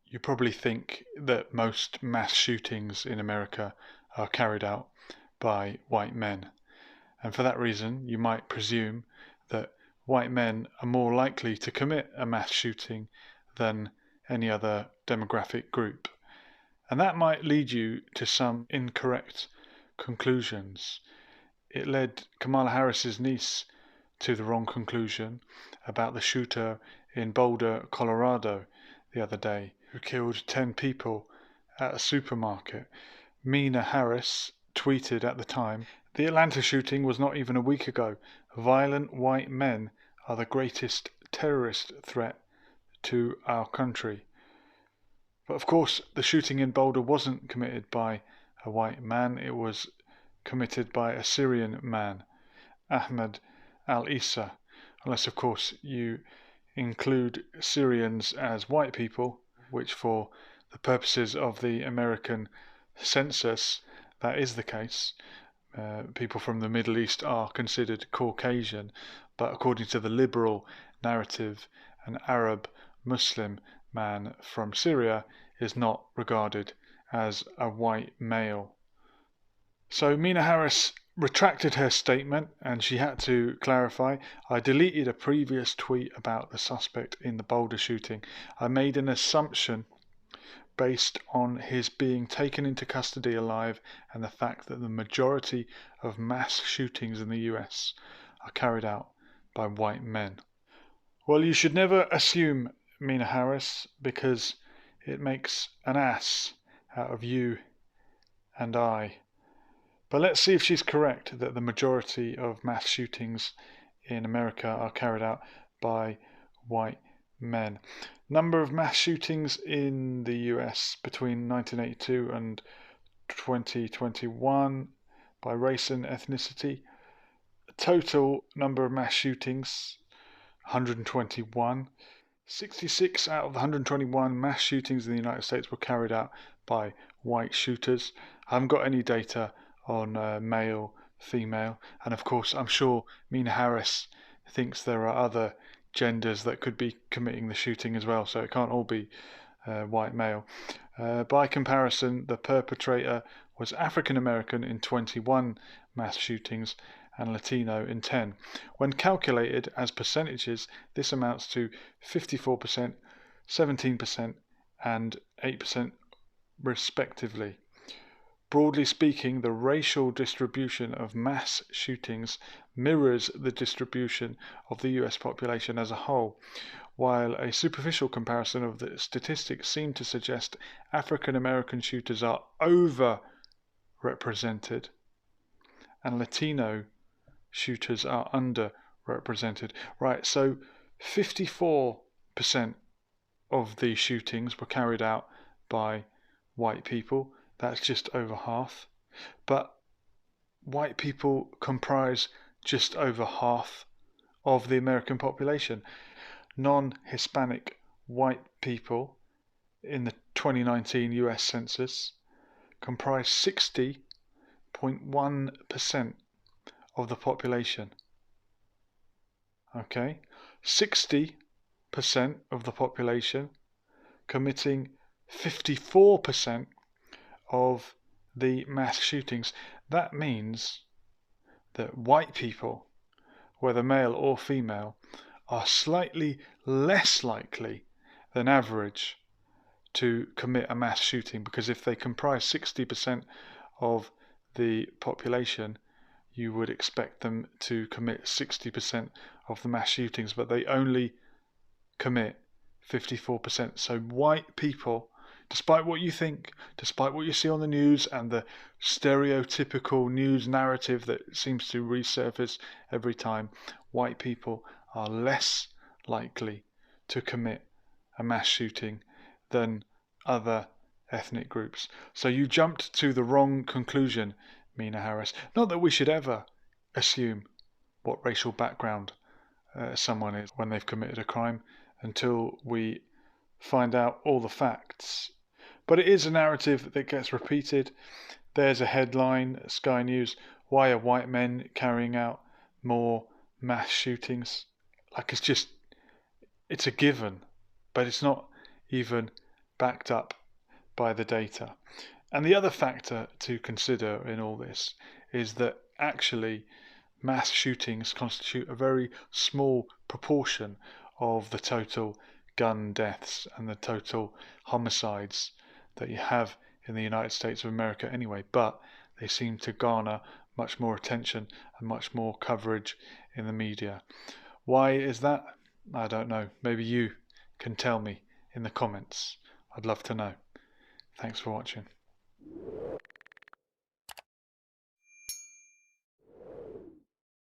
you probably think that most mass shootings in America are carried out by white men. And for that reason, you might presume that white men are more likely to commit a mass shooting than any other demographic group. And that might lead you to some incorrect conclusions. It led Kamala Harris's niece to the wrong conclusion about the shooter in Boulder, Colorado the other day, who killed 10 people at a supermarket. Meena Harris tweeted at the time, "The Atlanta shooting was not even a week ago. Violent white men are the greatest terrorist threat to our country." But of course, the shooting in Boulder wasn't committed by a white man. It was committed by a Syrian man, Ahmad Al Aliwi, unless of course you include Syrians as white people, which for the purposes of the American census, that is the case. People from the Middle East are considered Caucasian, but according to the liberal narrative, an Arab Muslim man from Syria is not regarded as a white male. So Meena Harris retracted her statement and she had to clarify. "I deleted a previous tweet about the suspect in the Boulder shooting. I made an assumption based on his being taken into custody alive and the fact that the majority of mass shootings in the US are carried out by white men." Well, you should never assume, Meena Harris, because it makes an ass out of you and I. But let's see if she's correct that the majority of mass shootings in America are carried out by white men. Number of mass shootings in the US between 1982 and 2021 by race and ethnicity. Total number of mass shootings, 121. 66 out of the 121 mass shootings in the United States were carried out by white shooters. I haven't got any data on male, female, and of course I'm sure Meena Harris thinks there are other genders that could be committing the shooting as well, so it can't all be white male. By comparison, the perpetrator was African American in 21 mass shootings and Latino in 10. When calculated as percentages, this amounts to 54%, 17%, and 8% respectively. Broadly speaking, the racial distribution of mass shootings mirrors the distribution of the US population as a whole, while a superficial comparison of the statistics seemed to suggest African American shooters are overrepresented and Latino shooters are underrepresented. Right, so 54% of these shootings were carried out by white people. That's just over half. But white people comprise just over half of the American population. Non-Hispanic white people in the 2019 US Census comprise 60.1% of the population. Okay, 60% of the population committing 54% of the mass shootings. That means that white people, whether male or female, are slightly less likely than average to commit a mass shooting, because if they comprise 60% of the population, you would expect them to commit 60% of the mass shootings, but they only commit 54%. So white people, despite what you think, despite what you see on the news and the stereotypical news narrative that seems to resurface every time, white people are less likely to commit a mass shooting than other ethnic groups. So you jumped to the wrong conclusion, Meena Harris. Not that we should ever assume what racial background someone is when they've committed a crime until we find out all the facts. But it is a narrative that gets repeated. There's a headline, Sky News, "Why are white men carrying out more mass shootings?" Like it's a given, but it's not even backed up by the data. And the other factor to consider in all this is that actually mass shootings constitute a very small proportion of the total gun deaths and the total homicides that you have in the United States of America anyway, but they seem to garner much more attention and much more coverage in the media. Why is that? I don't know. Maybe you can tell me in the comments. I'd love to know. Thanks for watching.